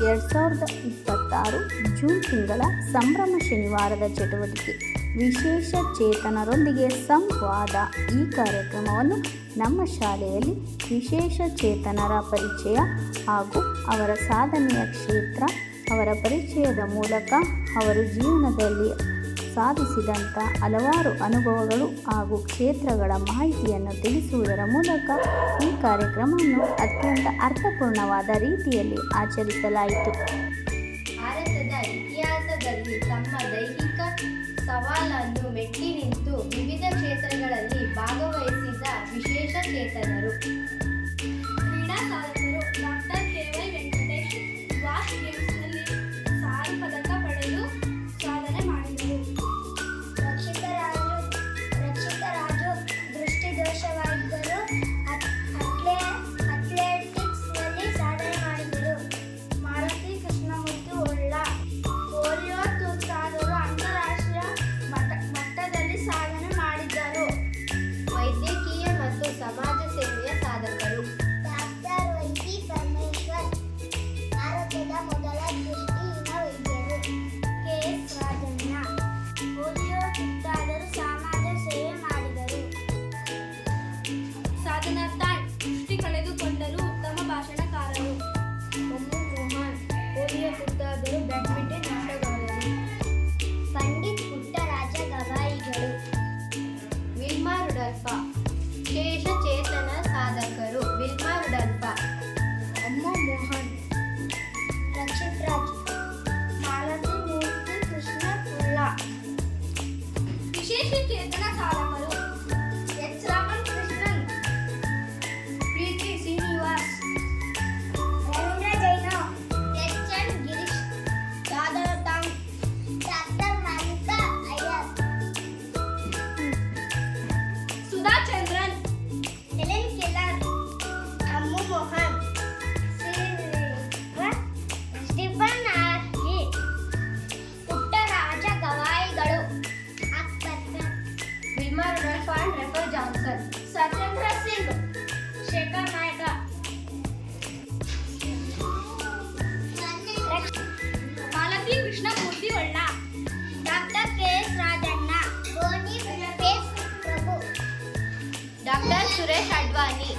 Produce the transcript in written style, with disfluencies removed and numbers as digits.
2026 June ತಿಂಗಳ ಸಂಭ್ರಮ ಶನಿವಾರದ ಚಟುವಟಿಕೆ ವಿಶೇಷ ಚೇತನರೊಂದಿಗೆ ಸಂವಾದ. ಈ ಕಾರ್ಯಕ್ರಮವನ್ನು ನಮ್ಮ ಶಾಲೆಯಲ್ಲಿ ವಿಶೇಷ ಚೇತನರ ಪರಿಚಯ ಹಾಗೂ ಅವರ ಸಾಧನೆಯ ಕ್ಷೇತ್ರ, ಅವರ ಪರಿಚಯದ ಮೂಲಕ ಅವರು ಜೀವನದಲ್ಲಿ ಸಾಧಿಸಿದಂಥ ಹಲವಾರು ಅನುಭವಗಳು ಹಾಗೂ ಕ್ಷೇತ್ರಗಳ ಮಾಹಿತಿಯನ್ನು ತಿಳಿಸುವುದರ ಮೂಲಕ ಈ ಕಾರ್ಯಕ್ರಮವನ್ನು ಅತ್ಯಂತ ಅರ್ಥಪೂರ್ಣವಾದ ರೀತಿಯಲ್ಲಿ ಆಚರಿಸಲಾಯಿತು. ಭಾರತದ ಇತಿಹಾಸದಲ್ಲಿ ತಮ್ಮ ದೈಹಿಕ ಸವಾಲನ್ನು ಮೆಟ್ಟಿ ನಿಂತು ವಿವಿಧ ಕ್ಷೇತ್ರಗಳಲ್ಲಿ ಭಾಗವಹಿಸಿದ ವಿಶೇಷ ಚೇತನರು. ಕ್ರೀಡಾ ಸಾಧಕರು ಡಾಕ್ಟರ್ ಕೆ.ವೈ. ವೆಂಕಟೇಶ್ ಸ್ಕ್ವಾಷ್ ಗೇಮ್ಸ್ನಲ್ಲಿ ಸಾರು ಪದಕ ಪಡೆದು ಸಾಧನೆ ಮಾಡಿದರು. ರಕ್ಷಿತ ರಾಜು ದೃಷ್ಟಿದೋಷವಾಗಿದ್ದರೂ ಅಥ್ಲೆಟಿಕ್ಸ್ನಲ್ಲಿ ಸಾಧನೆ ಮಾಡಿದರು. ಮಾಲತಿ ಕೃಷ್ಣಮೂರ್ತಿ ಹೊಳ್ಳ ಪೋಲಿಯೋ ತುತ್ತಾದರೂ ಅಂತಾರಾಷ್ಟ್ರೀಯ ಮಟ್ಟದಲ್ಲಿ ಸಾಧನೆ ಮಾಡಿದ್ದರು. ವೈದ್ಯಕೀಯ ಮತ್ತು ಸಮಾಜ ಸೇವೆಯ ಸಾಧಕರು. ಡಾಕ್ಟರ್ ವೈ.ಟಿ. ಪರಮೇಶ್ವರ್ ಭಾರತದ ಮೊದಲ ದೃಷ್ಟಿಹೀನ ವೈದ್ಯರು. ಕೆ.ಎಸ್. ರಾಜಣ್ಣ ಪೋಲಿಯೋ ತುತ್ತಾದರೂ ಸಮಾಜ ಸೇವೆ ಮಾಡಿದರು. ಸಾಧನಾರ್ಥ ದೃಷ್ಟಿ ಕಳೆದುಕೊಂಡರೂ ಉತ್ತಮ ಭಾಷಣಕಾರರು. ಅಮ್ಮು ಮೋಹನ್ ಪೋಲಿಯೋ ತುತ್ತಾದರೂ ಬ್ಯಾಡ್ಮಿಂಟನ್ ಆಟಗಾರರು. ಪಂಡಿತ್ ಪುಟ್ಟರಾಜ ಗವಾಯಿಗಳು. ವಿಲ್ಮಾ ರುಡಲ್ಫ ವಿಶೇಷ ಚೇತನ ಸಾಧಕರು. Wilma Rudolph. ಅಮ್ಮು ಮೋಹನ್ ರಕ್ಷಿತ್ ರಾಜ್. ಮಾಲತಿ ಮೂರ್ತಿ ಕೃಷ್ಣ ಹೊಳ್ಳ. ವಿಶೇಷ ಚೇತನ ಸಾಧಕರು H. Raman Krishnan, Preethi Srinivas, Ravindra Jain. H. N. Girish, Yadav ಟಾಂಗ್, doctor Malika Iyer. Sudha Chandran, Helen Keller. Ammu Mohan, Stephen ಆರ್ಕಿ. ಪುಟ್ಟರಾಜ ಗವಾಯಿಗಳು. Akbar Khan. Wilma Rudolph and Rafer Johnson. Satyendra Singh, Shekhar Naik, Malathi Krishnamurthy Holla, doctor K S. Rajanna. ಗೋನಿ ಫೇಸ್ ಪ್ರಭು. ಡಾಕ್ಟರ್ ಸುರೇಶ್ ಅಡ್ವಾನಿ.